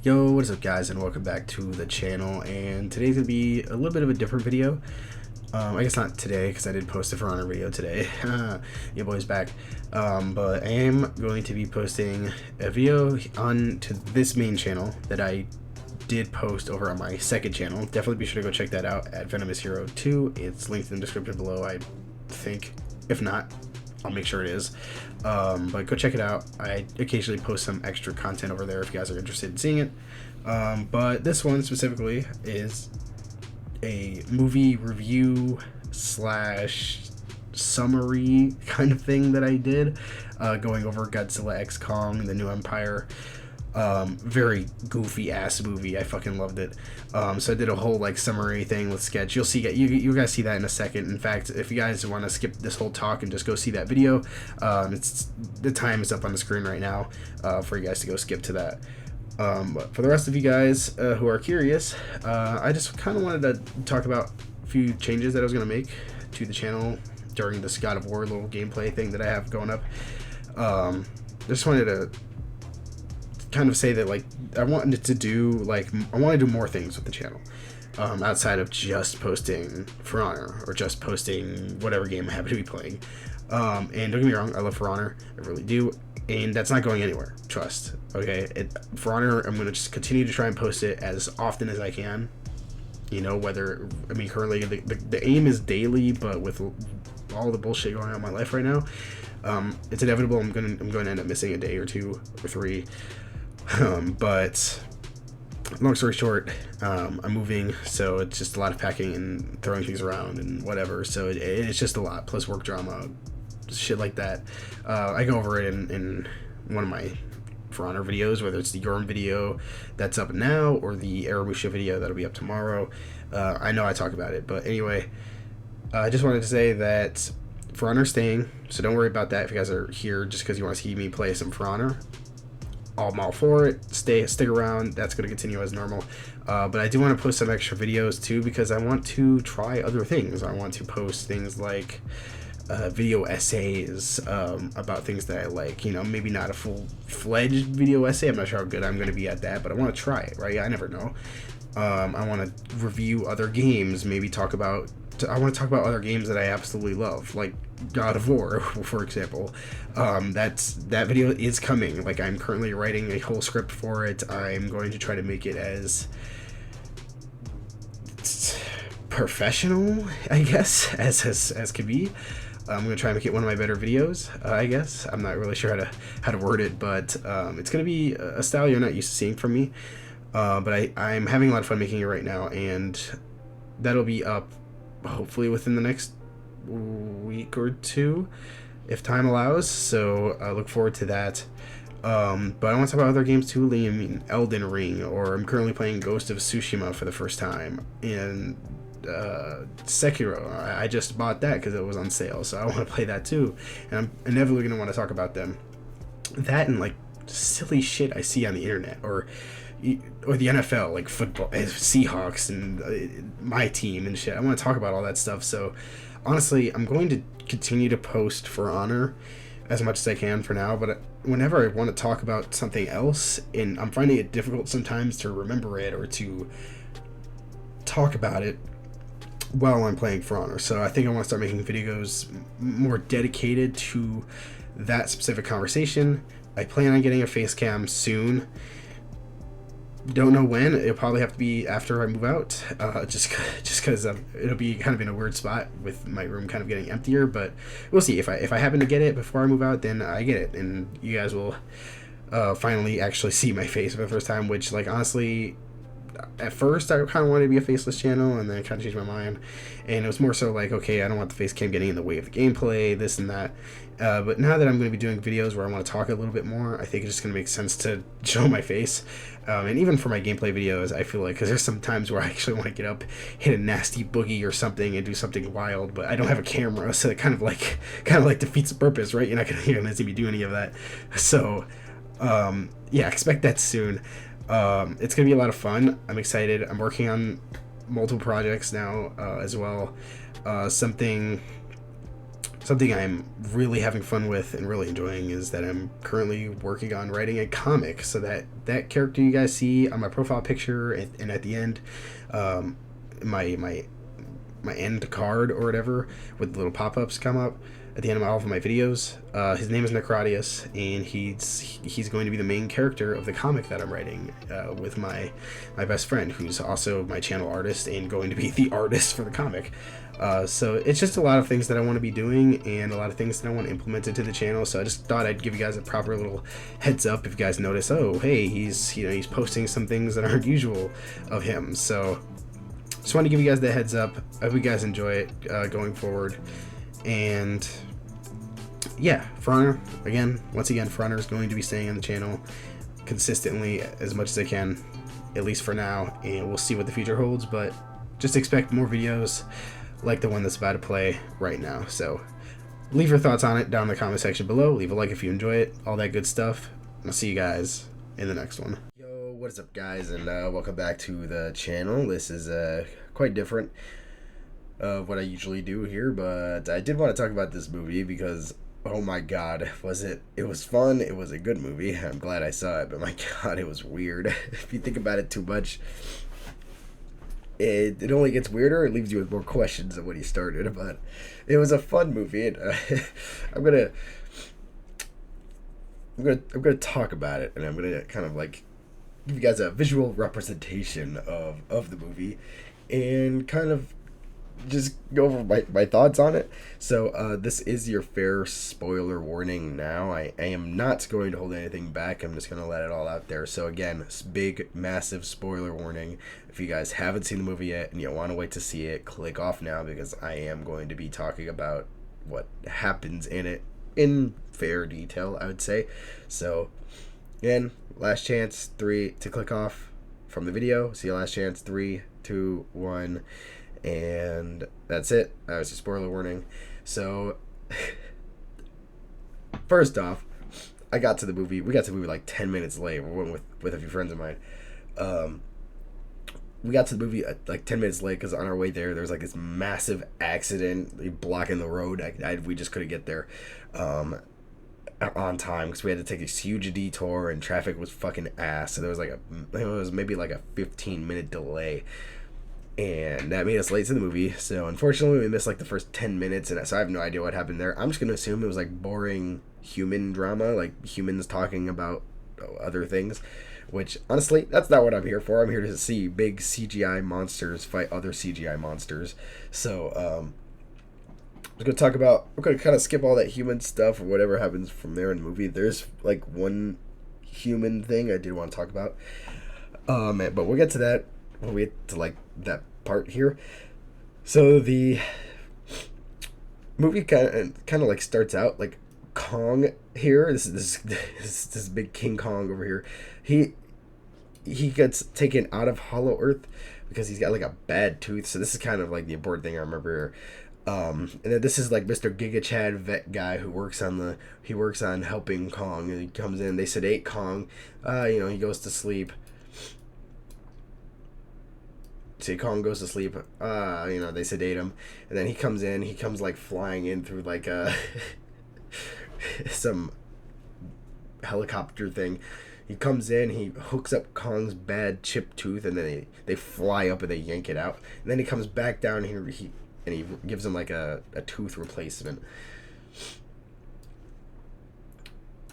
Yo, what is up guys, and welcome back to the channel. And today's gonna be a little bit of a different video. I guess not today because I did post a For Honor video today. Your boy's back. But I am going to be posting a video on to this main channel that I did post over on my second channel. Definitely be sure to go check that out at Venomoushero 2. It's linked in the description below, I think. If not, I'll make sure it is. But go check it out. I occasionally post some extra content over there if you guys are interested in seeing it. But this one specifically is a movie review slash summary kind of thing that I did, going over Godzilla x Kong, The New Empire. Very goofy ass movie. I fucking loved it. So I did a whole like summary thing with sketch. You'll see, you guys see that in a second. In fact, if you guys want to skip this whole talk and just go see that video, it's the time is up on the screen right now for you guys to go skip to that. But for the rest of you guys who are curious, I just kind of wanted to talk about a few changes that I was going to make to the channel during this God of War little gameplay thing that I have going up. Just wanted to kind of say that like I wanted to do more things with the channel outside of just posting For Honor or just posting whatever game I happen to be playing. And don't get me wrong, I love For Honor, I really do, and that's not going anywhere, trust. Okay, For Honor, I'm going to just continue to try and post it as often as I can, you know, whether, I mean, currently the aim is daily, but with all the bullshit going on in my life right now, it's inevitable I'm going to end up missing a day or two or three. But long story short, I'm moving, so it's just a lot of packing and throwing things around and whatever, so it's just a lot, plus work drama, shit like that. I go over it in one of my For Honor videos, whether it's the Yorm video that's up now or the Venomoushero video that'll be up tomorrow. I know I talk about it, but anyway, I just wanted to say that For Honor's staying, so don't worry about that if you guys are here just because you want to see me play some For Honor. I'm all for it. Stick around. That's going to continue as normal. But I do want to post some extra videos too because I want to try other things. I want to post things like video essays about things that I like. You know, maybe not a full-fledged video essay. I'm not sure how good I'm going to be at that, but I want to try it, right? I never know. I want to review other games. Maybe I want to talk about other games that I absolutely love, like God of War, for example. That video is coming. Like, I'm currently writing a whole script for it. I'm going to try to make it as professional, I guess, as could be. I'm going to try and make it one of my better videos, I guess. I'm not really sure how to word it, but it's going to be a style you're not used to seeing from me. But I'm having a lot of fun making it right now, and that'll be up hopefully within the next week or two, if time allows. So I look forward to that. But I want to talk about other games too. I mean, Elden Ring, or I'm currently playing Ghost of Tsushima for the first time, and Sekiro. I just bought that because it was on sale, so I want to play that too, and I'm inevitably going to want to talk about them. That and like silly shit I see on the internet, or the NFL, like football, Seahawks, and my team and shit. I want to talk about all that stuff. So honestly, I'm going to continue to post For Honor as much as I can for now, but whenever I want to talk about something else, and I'm finding it difficult sometimes to remember it or to talk about it while I'm playing For Honor. So I think I want to start making videos more dedicated to that specific conversation. I plan on getting a face cam soon. Don't know when. It'll probably have to be after I move out, just because it'll be kind of in a weird spot with my room kind of getting emptier, but we'll see. If I happen to get it before I move out, then I get it, and you guys will finally actually see my face for the first time, which, like, honestly, at first I kind of wanted to be a faceless channel, and then I kind of changed my mind, and it was more so like, okay, I don't want the face cam getting in the way of the gameplay, this and that. But now that I'm going to be doing videos where I want to talk a little bit more, I think it's just going to make sense to show my face. And even for my gamply videos, I feel like, because there's some times where I actually want to get up, hit a nasty boogie or something, and do something wild, but I don't have a camera, so it kind of like defeats the purpose, right? You're not going to see me do any of that. So, yeah, expect that soon. It's going to be a lot of fun. I'm excited. I'm working on multiple projects now as well. Something something I'm really having fun with and really enjoying is that I'm currently working on writing a comic. So that character you guys see on my profile picture and at the end, my end card or whatever with little pop-ups come up at the end of all of my videos. His name is Necrodius, and he's going to be the main character of the comic that I'm writing with my best friend, who's also my channel artist and going to be the artist for the comic. So it's just a lot of things that I want to be doing and a lot of things that I want to implement into the channel. So I just thought I'd give you guys a proper little heads up if you guys notice, oh hey, he's posting some things that aren't usual of him. So just want to give you guys the heads up. I hope you guys enjoy it going forward. And yeah, For Honor, once again, For Honor is going to be staying on the channel consistently as much as I can, at least for now, and we'll see what the future holds, but just expect more videos like the one that's about to play right now. So leave your thoughts on it down in the comment section below. Leave a like if you enjoy it, all that good stuff. I'll see you guys in the next one. Yo, what is up guys, and welcome back to the channel. This is quite different of what I usually do here, but I did want to talk about this movie because, oh my god, it was fun. It was a good movie. I'm glad I saw it, but my god, it was weird. If you think about it too much, it only gets weirder. It leaves you with more questions than when you started, but it was a fun movie, and I'm gonna talk about it, and I'm gonna kind of like give you guys a visual representation of the movie and kind of just go over my thoughts on it. So this is your fair spoiler warning now. I am not going to hold anything back. I'm just going to let it all out there. So again, big massive spoiler warning. If you guys haven't seen the movie yet and you want to wait to see it, click off now, because I am going to be talking about what happens in it in fair detail, I would say. So again, last chance, 3 to click off from the video. See you last chance, 3, 2, 1. And that's it. That was a spoiler warning. So first off, we got to the movie like 10 minutes late. We went with a few friends of mine. We got to the movie like 10 minutes late because on our way there was like this massive accident blocking the road. We just couldn't get there on time because we had to take this huge detour and traffic was fucking ass. So there was maybe like a 15-minute delay, and that made us late to the movie. So unfortunately we missed like the first 10 minutes, and so I have no idea what happened there. I'm just gonna assume it was like boring human drama, like humans talking about other things, which honestly that's not what I'm here for. I'm here to see big CGI monsters fight other CGI monsters. So we're gonna kind of skip all that human stuff or whatever happens from there in the movie. There's like one human thing I did want to talk about, but we'll get to that when we get to like that part here. So the movie kind of like starts out like Kong here. This big King Kong over here. He gets taken out of Hollow Earth because he's got like a bad tooth. So this is kind of like the important thing I remember here. And then this is like Mr. GxK vet guy who works on helping Kong, and he comes in, they sedate Kong, he goes to sleep. See, Kong goes to sleep, they sedate him, and then he comes like flying in through like some helicopter thing. He comes in, he hooks up Kong's bad chipped tooth, and then they fly up and they yank it out. And then he comes back down here, and he gives him like a tooth replacement.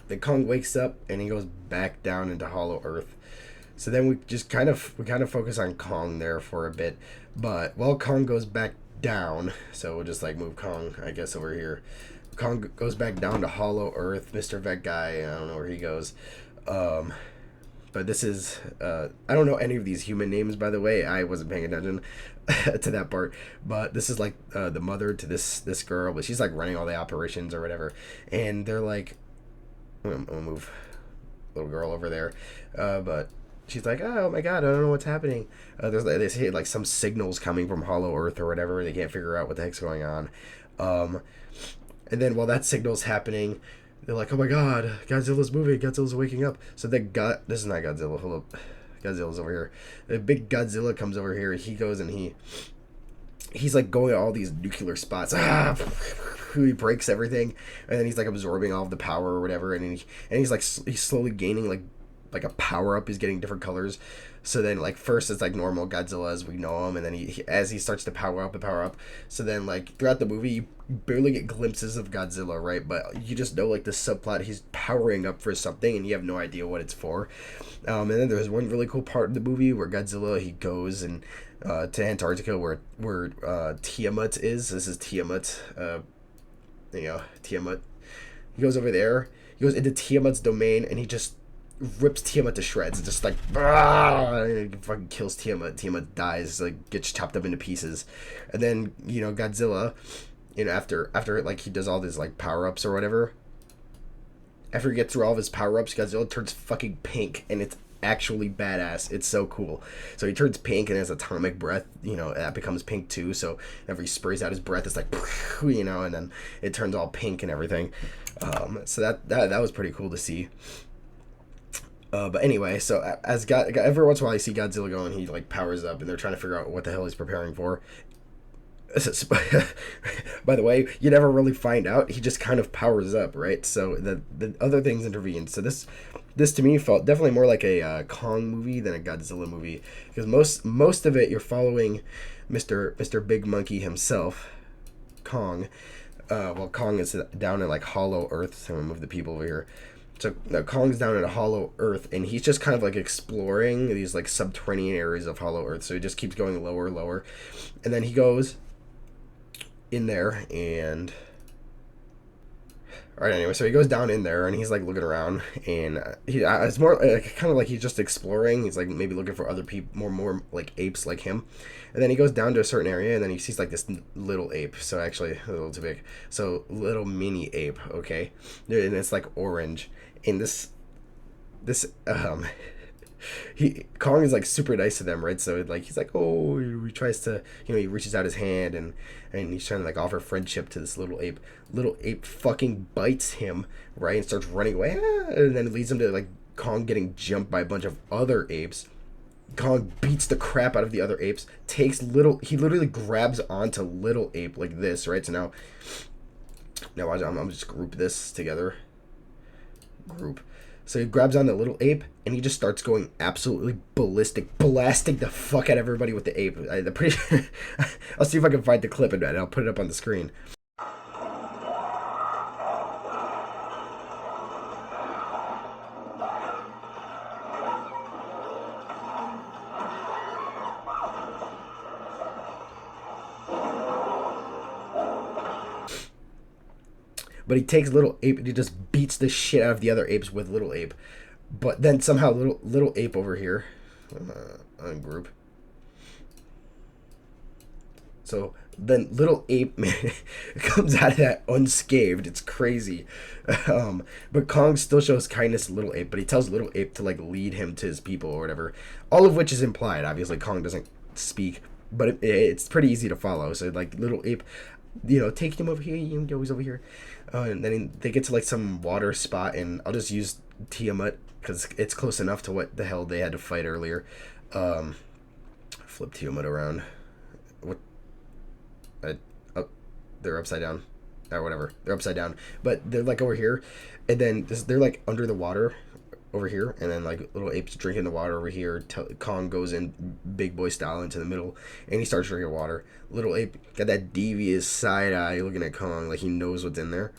Then Kong wakes up and he goes back down into Hollow Earth. So then we kind of focus on Kong there for a bit. But while Kong goes back down, so we'll just like move Kong, I guess, over here. Kong goes back down to Hollow Earth. Mr. Vet guy, I don't know where he goes. But this is, I don't know any of these human names, by the way. I wasn't paying attention to that part. But this is like the mother to this girl, but she's like running all the operations or whatever. And they're like, I'm gonna move little girl over there. But she's like, oh my god, I don't know what's happening. They say like some signals coming from Hollow Earth or whatever. They can't figure out what the heck's going on. And then while that signal's happening, they're like, oh my god, Godzilla's moving, Godzilla's waking up. So this is not Godzilla, hold up. Godzilla's over here. The big Godzilla comes over here, he goes and he's like going to all these nuclear spots. he breaks everything, and then he's like absorbing all of the power or whatever, and he's like he's slowly gaining like a power up. He's getting different colors. So then, like, first it's like normal Godzilla as we know him, and then as he starts to power up. So then, like, throughout the movie, you barely get glimpses of Godzilla, right? But you just know, like, the subplot, he's powering up for something, and you have no idea what it's for. And then there's one really cool part of the movie where Godzilla, he goes and to Antarctica where Tiamat is. This is Tiamat. Tiamat. He goes over there. He goes into Tiamat's domain, and he just rips Tiamat to shreds. It's just like, and it fucking kills Tiamat. Tiamat dies, like, gets chopped up into pieces. And then, Godzilla, after like he does all these like power ups or whatever, after he gets through all of his power ups, Godzilla turns fucking pink, and it's actually badass. It's so cool. So he turns pink, and his atomic breath, that becomes pink too. So whenever he sprays out his breath, it's like, and then it turns all pink and everything. So that was pretty cool to see. But anyway, so every once in a while I see Godzilla going, he like powers up, and they're trying to figure out what the hell he's preparing for. By the way, you never really find out. He just kind of powers up, right? So the other things intervene. So this to me felt definitely more like a Kong movie than a Godzilla movie, because most of it you're following Mr. Big Monkey himself, Kong. Well, Kong is down in like Hollow Earth. So I'm gonna move the people over here. So Kong's down in a Hollow Earth, and he's just kind of like exploring these like subterranean areas of Hollow Earth. So he just keeps going lower, and then he goes in there, and all right, anyway, so he goes down in there, and he's like looking around, and it's more kind of like he's just exploring. He's like maybe looking for other people, more like apes like him. And then he goes down to a certain area, and then he sees like this little ape. So actually a little too big. So little mini ape, okay, and it's like orange. And this Kong is like super nice to them, right? So like he's like, oh, he tries to, he reaches out his hand, and he's trying to like offer friendship to this little ape. Little ape fucking bites him, right, and starts running away, and then it leads him to like Kong getting jumped by a bunch of other apes. Kong beats the crap out of the other apes. He literally grabs onto little ape like this, right? So now watch, I'm just group this together. So he grabs on the little ape, and he just starts going absolutely ballistic, blasting the fuck out of everybody with the ape. I'll see if I can find the clip, and I'll put it up on the screen. But he takes little ape, and he just beats the shit out of the other apes with little ape. But then somehow little ape over here, ungroup. So then little ape man comes out of that unscathed. It's crazy. But Kong still shows kindness to little ape, but he tells little ape to like lead him to his people or whatever. All of which is implied. Obviously, Kong doesn't speak, but it's pretty easy to follow. So like little ape, take him over here. He's over here. And then they get to like some water spot, and I'll just use Tiamat because it's close enough to what the hell they had to fight earlier. Flip Tiamat around. What? They're upside down, or whatever. They're upside down, but they're like over here, and then they're like under the water over here, and then like little apes drinking the water over here. Kong goes in big boy style into the middle, and he starts drinking water. Little ape got that devious side eye looking at Kong like he knows what's in there.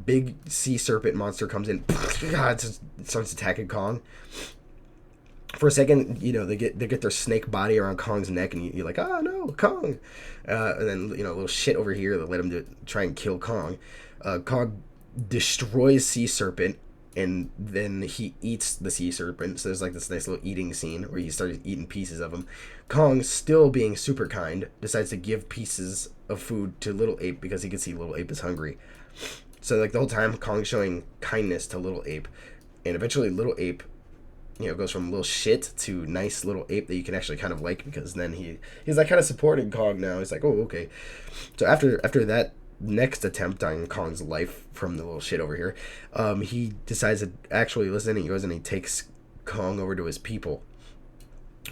Big sea serpent monster comes in, starts attacking Kong. For a second, they get their snake body around Kong's neck, and you're like, oh no, Kong. And then a little shit over here that led him to try and kill Kong. Kong destroys sea serpent, and then he eats the sea serpent. So there's like this nice little eating scene where he started eating pieces of him. Kong, still being super kind, decides to give pieces of food to little ape because he can see little ape is hungry. So like the whole time, Kong's showing kindness to little ape, and eventually little ape, goes from little shit to nice little ape that you can actually kind of like, because then he's like kind of supporting Kong now. He's like, oh, okay. So after that next attempt on Kong's life from the little shit over here, he decides to actually listen, and he goes and he takes Kong over to his people.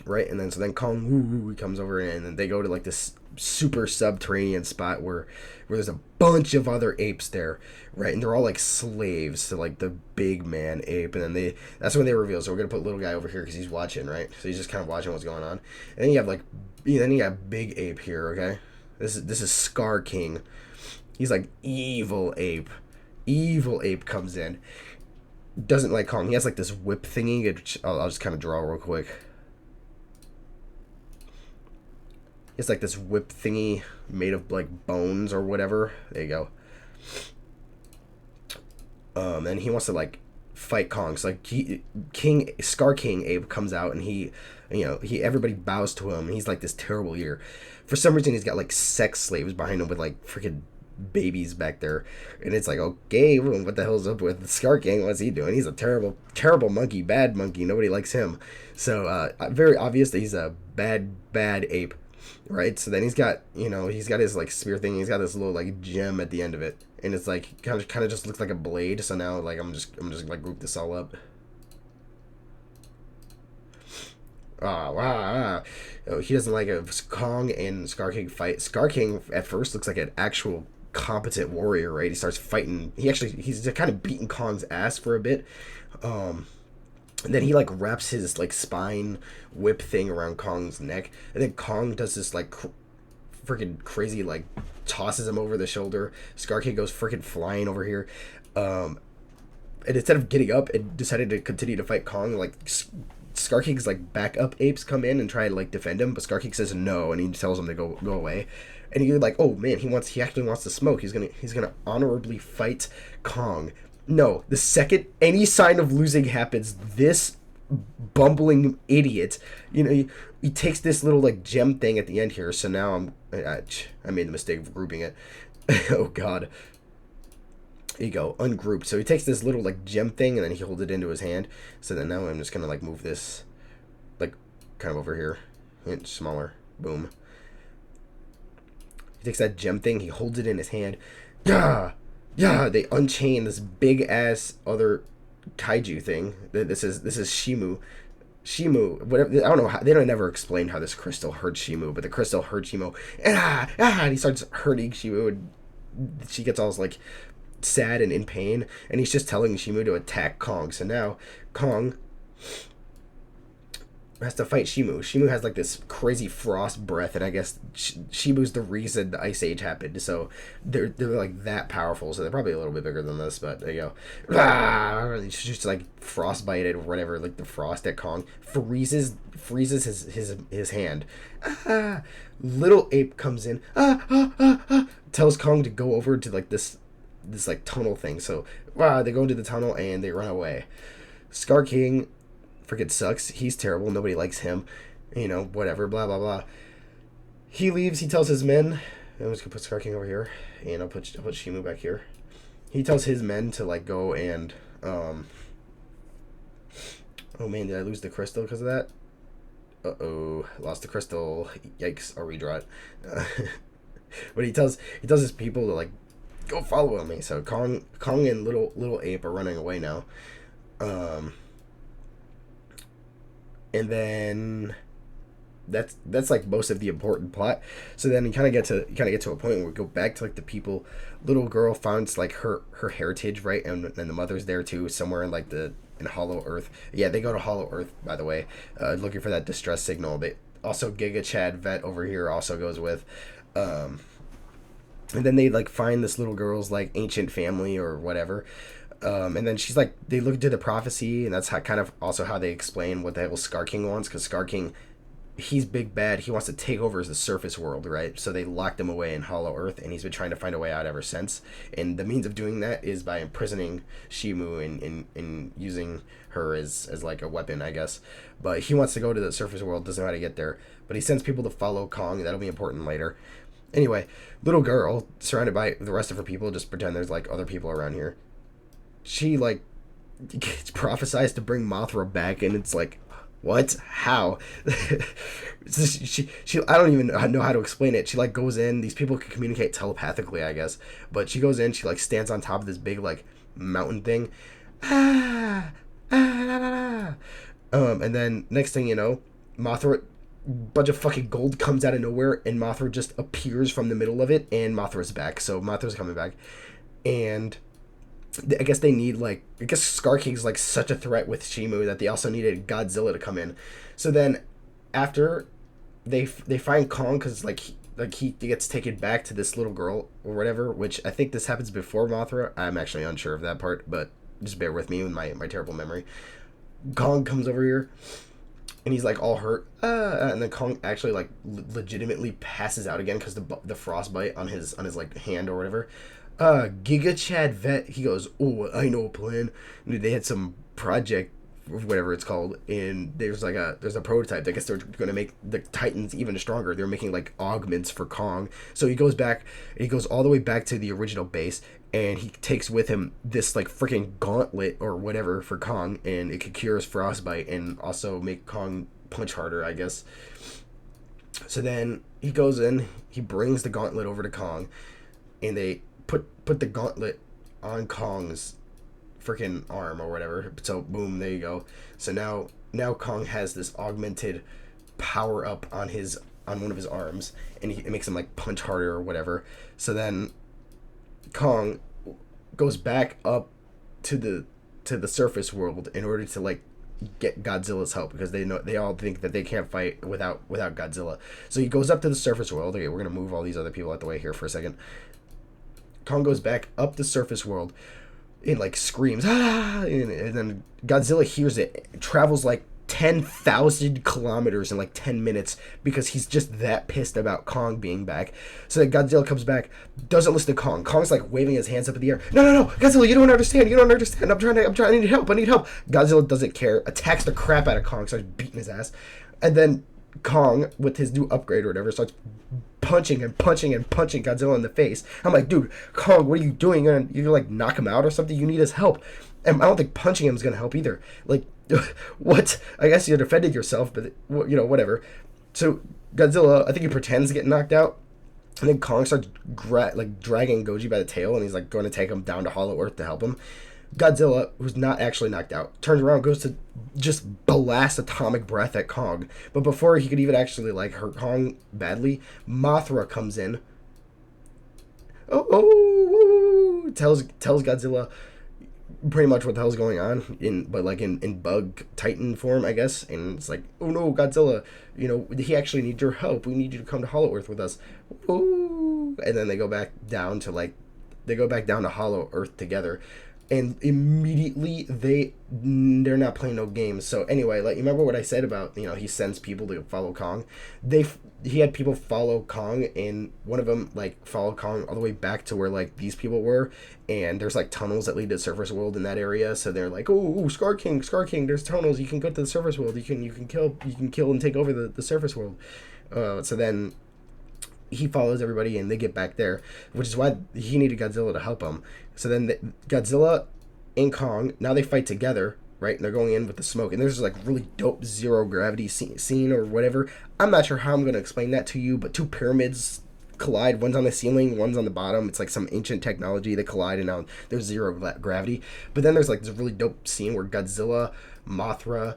right? And then so then Kong he comes over, and then they go to like this super subterranean spot where there's a bunch of other apes there, right? And they're all like slaves to like the big man ape. And then that's when they reveal. So we're gonna put little guy over here because he's watching, right? So he's just kind of watching what's going on. And then you have like, then you got big ape here, okay? This is Scar King. He's like evil ape. Evil ape comes in. Doesn't like Kong. He has like this whip thingy. I'll just kind of draw real quick. It's like this whip thingy made of like bones or whatever. There you go. And he wants to like fight Kong. So like Scar King Ape comes out, and everybody bows to him. And he's like this terrible leader. For some reason, he's got like sex slaves behind him with like freaking babies back there, and it's like, okay, what the hell's up with Scar King? What's he doing? He's a terrible monkey, bad monkey. Nobody likes him. So very obvious that he's a bad ape. Right, so then he's got his like spear thing. He's got this little like gem at the end of it, and it's like kind of just looks like a blade. So now like I'm just like group this all up. Wow. Oh, he doesn't like a Kong and Scar King fight. Scar King at first looks like an actual competent warrior, right? He starts fighting. He's kind of beating Kong's ass for a bit. And then he like wraps his like spine whip thing around Kong's neck, and then Kong does this like freaking crazy like tosses him over the shoulder. Scar King goes freaking flying over here, and instead of getting up, it decided to continue to fight Kong. Like Scar King's like backup apes come in and try to like defend him, but Scar King says no, and he tells him to go away. And you're like, oh man, he actually wants to smoke. He's gonna honorably fight Kong. No, the second any sign of losing happens, this bumbling idiot, he takes this little like gem thing at the end here. So now I made the mistake of grouping it. Oh god. Here you go, ungrouped. So he takes this little like gem thing, and then he holds it into his hand. So then now I'm just gonna like move this like kind of over here, and smaller. Boom. He takes that gem thing, he holds it in his hand. Yeah, they unchain this big ass other kaiju thing. This is Shimu. Whatever. I don't know how, they don't never explain how this crystal hurt Shimu, but the crystal hurt Shimu. And he starts hurting Shimu, and she gets all like sad and in pain, and he's just telling Shimu to attack Kong. So now Kong has to fight Shimu. Shimu has like this crazy frost breath, and I guess Shimu's the reason the Ice Age happened. So they're like that powerful. So they're probably a little bit bigger than this, but there you go. It's just like frostbited or whatever. Like the frost at Kong freezes his hand. Little ape comes in. Tells Kong to go over to like this like tunnel thing. So they go into the tunnel and they run away. Scar King freaking sucks. He's terrible. Nobody likes him. Whatever. Blah blah blah. He leaves. He tells his men. I'm just gonna put Scar King over here, and I'll put Shimu back here. He tells his men to like go and oh man, did I lose the crystal because of that? Lost the crystal. Yikes! I'll redraw it. But he tells his people to like go follow him. So Kong and little ape are running away now. And then that's like most of the important plot. So then you kind of get to a point where we go back to like the people. Little girl finds like her heritage, right, and the mother's there too, somewhere in like in Hollow Earth. Yeah, they go to Hollow Earth, by the way, looking for that distress signal. They also GxK Vet over here also goes with. And then they like find this little girl's like ancient family or whatever. And then she's like, they look into the prophecy, and that's how they explain what the hell Scar King wants, because Scar King, he's big bad. He wants to take over the surface world, right? So they locked him away in Hollow Earth, and he's been trying to find a way out ever since. And the means of doing that is by imprisoning Shimu and using her as like a weapon, I guess. But he wants to go to the surface world, doesn't know how to get there. But he sends people to follow Kong. That'll be important later. Anyway, little girl, surrounded by the rest of her people, just pretend there's like other people around here. She like gets prophesized to bring Mothra back, and it's like, what? How? she I don't even know how to explain it. She like goes in. These people can communicate telepathically, I guess. But she goes in. She like stands on top of this big like mountain thing. And then next thing you know, Mothra, bunch of fucking gold comes out of nowhere, and Mothra just appears from the middle of it, and Mothra's back. So Mothra's coming back, and I guess they need like, I guess Scar King's like such a threat with Shimu that they also needed Godzilla to come in. So then after they find Kong, because he gets taken back to this little girl or whatever, which I think this happens before Mothra. I'm actually unsure of that part, but just bear with me with my terrible memory. Kong comes over here, and he's like all hurt, and then Kong actually like legitimately passes out again because the frostbite on his like hand or whatever. Giga Chad Vet, he goes, oh, I know a plan. Dude, they had some project, whatever it's called, and there's a prototype. I guess they're gonna make the Titans even stronger. They're making like augments for Kong. So he goes all the way back to the original base, and he takes with him this like freaking gauntlet or whatever for Kong, and it could cure his frostbite and also make Kong punch harder, I guess. So then he goes in, he brings the gauntlet over to Kong, and they put the gauntlet on Kong's freaking arm or whatever. So boom, there you go. So now Kong has this augmented power up on one of his arms, and it makes him like punch harder or whatever. So then Kong goes back up to the surface world in order to like get Godzilla's help, because they all think that they can't fight without Godzilla. So he goes up to the surface world. Okay, we're gonna move all these other people out the way here for a second. Kong goes back up the surface world and like screams, ah! And then Godzilla hears it, travels like 10,000 kilometers in like 10 minutes because he's just that pissed about Kong being back. So then Godzilla comes back, doesn't listen to Kong. Kong's like waving his hands up in the air. No, Godzilla, you don't understand. I'm trying, I need help. Godzilla doesn't care, attacks the crap out of Kong, starts beating his ass. And then Kong, with his new upgrade or whatever, starts punching Godzilla in the face. I'm like, dude, Kong, what are you doing? You're gonna like knock him out or something? You need his help. And I don't think punching him is gonna help either. Like, what? I guess you're defending yourself, but whatever. So Godzilla, I think he pretends to get knocked out, and then Kong starts dragging Goji by the tail, and he's like going to take him down to Hollow Earth to help him. Godzilla, who's not actually knocked out, turns around, goes to just blast atomic breath at Kong. But before he could even actually like hurt Kong badly, Mothra comes in. Tells Godzilla pretty much what the hell's going on in bug Titan form, I guess. And it's like, oh no, Godzilla, he actually needs your help. We need you to come to Hollow Earth with us. Ooh. And then they go back down to Hollow Earth together. And immediately they're not playing no games. So anyway, like, you remember what I said about, he sends people to follow Kong? He had people follow Kong, and one of them like followed Kong all the way back to where like these people were, and there's like tunnels that lead to the surface world in that area. So they're like, oh, Scar King, there's tunnels. You can go to the surface world. You can kill and take over the surface world. So then he follows everybody, and they get back there, which is why he needed Godzilla to help him. So then Godzilla and Kong, now they fight together, right? And they're going in with the smoke, and there's like really dope zero gravity scene or whatever. I'm not sure how I'm going to explain that to you, but two pyramids collide. One's on the ceiling, one's on the bottom. It's like some ancient technology. They collide, and now there's zero gravity. But then there's like this really dope scene where Godzilla, Mothra,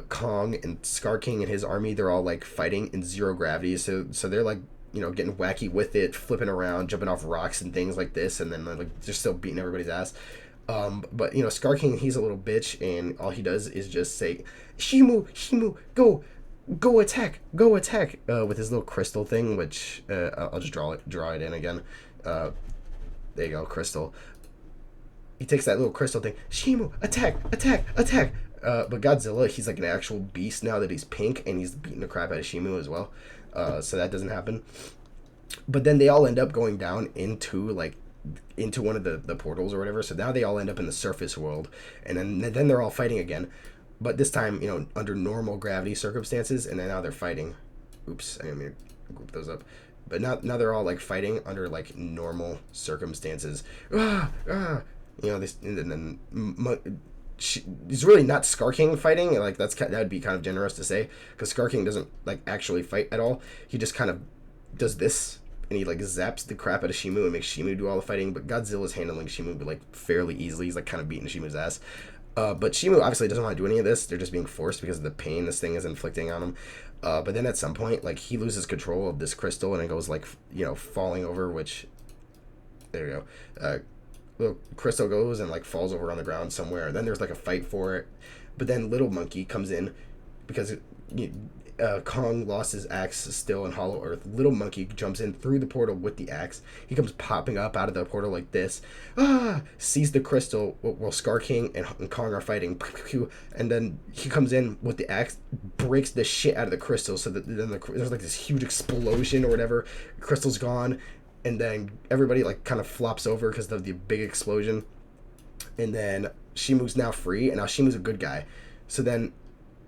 Kong, and Scar King and his army, they're all like fighting in zero gravity. So they're like, getting wacky with it, flipping around, jumping off rocks and things like this, and then like just still beating everybody's ass. But Scar King, he's a little bitch, and all he does is just say, Shimu, go attack, with his little crystal thing, which I'll just draw it in again. There you go, crystal. He takes that little crystal thing, Shimu, attack. But Godzilla, he's like an actual beast now that he's pink, and he's beating the crap out of Shimu as well. So that doesn't happen. But then they all end up going down into one of the portals or whatever. So now they all end up in the surface world, and then they're all fighting again. But this time, under normal gravity circumstances, and then now they're fighting. Oops, I didn't mean to group those up. But now they're all like fighting under like normal circumstances. This, and then he's really not Scar King fighting. Like that would be kind of generous to say, because Scar King doesn't like actually fight at all. He just kind of does this, and he like zaps the crap out of Shimu and makes Shimu do all the fighting. But Godzilla's handling Shimu like fairly easily. He's like kind of beating Shimu's ass. But Shimu obviously doesn't want to do any of this. They're just being forced because of the pain this thing is inflicting on him. But then at some point, like, he loses control of this crystal and it goes, like, falling over, which, there you go. The crystal goes and, like, falls over on the ground somewhere. And then there's, like, a fight for it. But then Little Monkey comes in because Kong lost his axe still in Hollow Earth. Little Monkey jumps in through the portal with the axe. He comes popping up out of the portal like this. Sees the crystal while Scar King and Kong are fighting. And then he comes in with the axe, breaks the shit out of the crystal, so that then there's like this huge explosion or whatever. Crystal's gone, and then everybody like kind of flops over because of the big explosion. And then Shimu's now free, and now Shimu's a good guy. So then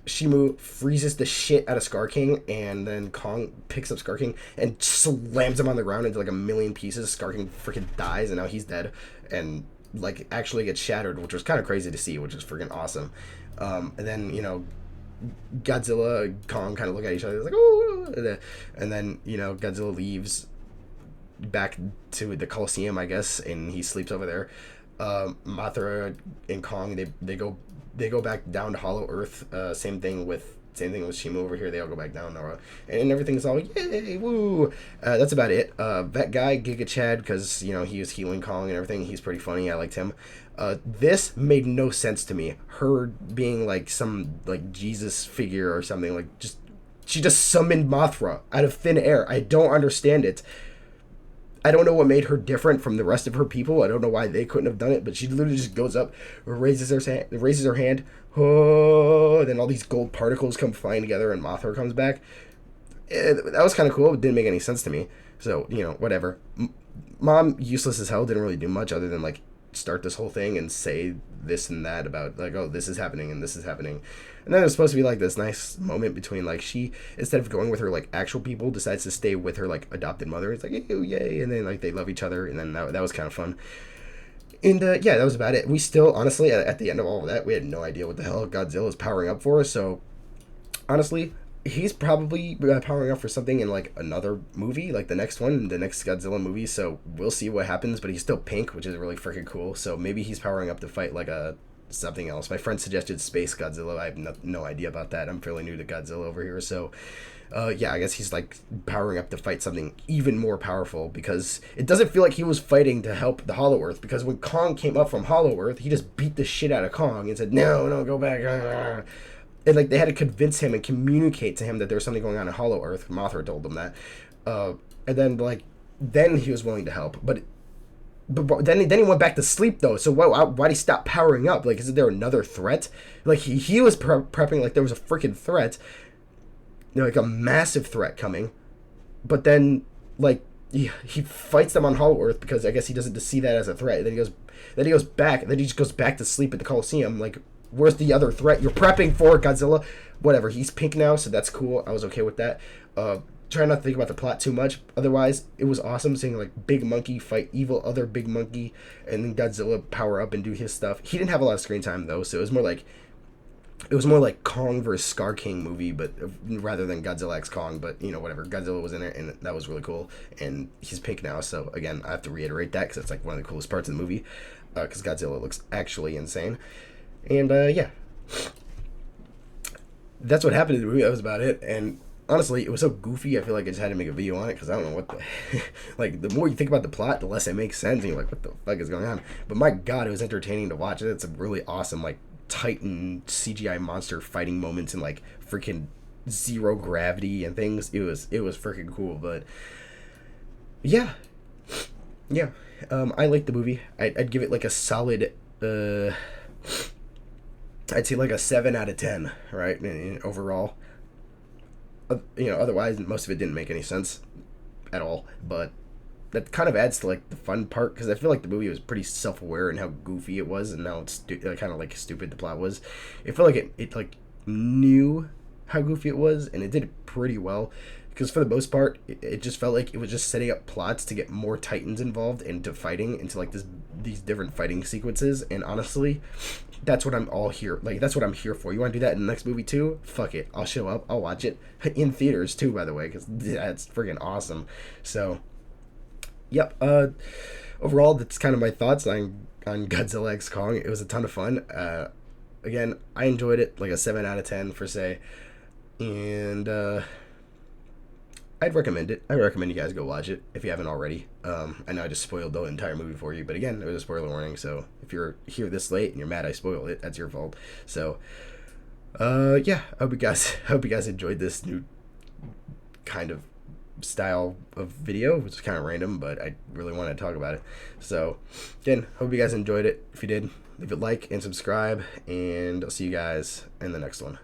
Shimu freezes the shit out of Scar King, and then Kong picks up Scar King and slams him on the ground into like a million pieces. Scar King freaking dies, and now he's dead, and like actually gets shattered, which was kind of crazy to see, which is freaking awesome. And then Godzilla and Kong kind of look at each other like, oh, and then Godzilla leaves back to the Coliseum, I guess, and he sleeps over there. Mothra and Kong, they go back down to Hollow Earth. Same thing with Shimu over here. They all go back down, and everything's all yay, woo. That's about it. That guy GxK, because he was healing Kong and everything. He's pretty funny. I liked him. This made no sense to me. Her being like some like Jesus figure or something, like she just summoned Mothra out of thin air. I don't understand it. I don't know what made her different from the rest of her people. I don't know why they couldn't have done it, but she literally just goes up, raises her hand, oh, then all these gold particles come flying together, and Mothra comes back. That was kind of cool. It didn't make any sense to me. So, whatever. Mom, useless as hell, didn't really do much other than, like, start this whole thing and say this and that about, like, oh, this is happening and this is happening. And then it was supposed to be like this nice moment between, like, she, instead of going with her like actual people, decides to stay with her like adopted mother. It's like, ew, yay, and then like they love each other, and then that was kind of fun. And yeah, that was about it. We still, honestly, at the end of all of that, we had no idea what the hell Godzilla is powering up for. So honestly, he's probably powering up for something in like another movie, like the next one, the next Godzilla movie. So we'll see what happens. But he's still pink, which is really freaking cool. So maybe he's powering up to fight like something else. My friend suggested Space Godzilla. I have no idea about that. I'm fairly new to Godzilla over here. So yeah, I guess he's like powering up to fight something even more powerful, because it doesn't feel like he was fighting to help the Hollow Earth, because when Kong came up from Hollow Earth, he just beat the shit out of Kong and said, no, go back. And like they had to convince him and communicate to him that there was something going on in Hollow Earth. Mothra told him that. And then he was willing to help. But then he went back to sleep, though. So why'd he stop powering up? Like, is there another threat? Like, he was prepping like there was a freaking threat. Like a massive threat coming. But then, like, he fights them on Hollow Earth because I guess he doesn't see that as a threat. Then he goes back. Then he just goes back to sleep at the Coliseum. Like, where's the other threat you're prepping for, Godzilla? Whatever. He's pink now, so that's cool. I was okay with that. Try not to think about the plot too much. Otherwise, it was awesome seeing like Big Monkey fight evil other Big Monkey, and then Godzilla power up and do his stuff. He didn't have a lot of screen time though, so it was more like Kong versus Scar King movie, but rather than Godzilla x Kong. But whatever. Godzilla was in it, and that was really cool. And he's pink now, so again, I have to reiterate that because it's like one of the coolest parts of the movie. Because Godzilla looks actually insane. And yeah, that's what happened in the movie. That was about it. And honestly, it was so goofy, I feel like I just had to make a video on it, because I don't know what the like, the more you think about the plot, the less it makes sense, and you're like, what the fuck is going on? But my god, it was entertaining to watch. It's a really awesome, like, Titan CGI monster fighting moments and like freaking zero gravity and things. It was freaking cool. But yeah, I like the movie. I'd give it like a solid I'd say like a 7 out of 10, right? Overall. Otherwise, most of it didn't make any sense at all. But that kind of adds to like the fun part, because I feel like the movie was pretty self-aware in how goofy it was, and now it's kind of like stupid the plot was. It felt like it like knew how goofy it was, and it did it pretty well. Because for the most part, it just felt like it was just setting up plots to get more Titans involved into fighting, into like these different fighting sequences. And honestly, that's what I'm all here. Like, that's what I'm here for. You want to do that in the next movie too? Fuck it, I'll show up. I'll watch it in theaters too, by the way, because that's freaking awesome. So, yep. Overall, that's kind of my thoughts on Godzilla x Kong. It was a ton of fun. again, I enjoyed it, like a 7 out of 10 for say, and I'd recommend it. I recommend you guys go watch it if you haven't already. I know I just spoiled the entire movie for you, but again, it was a spoiler warning, so if you're here this late and you're mad I spoiled it, that's your fault. So, yeah, I hope you guys enjoyed this new kind of style of video, which is kind of random, but I really wanted to talk about it. So, again, hope you guys enjoyed it. If you did, leave a like and subscribe, and I'll see you guys in the next one.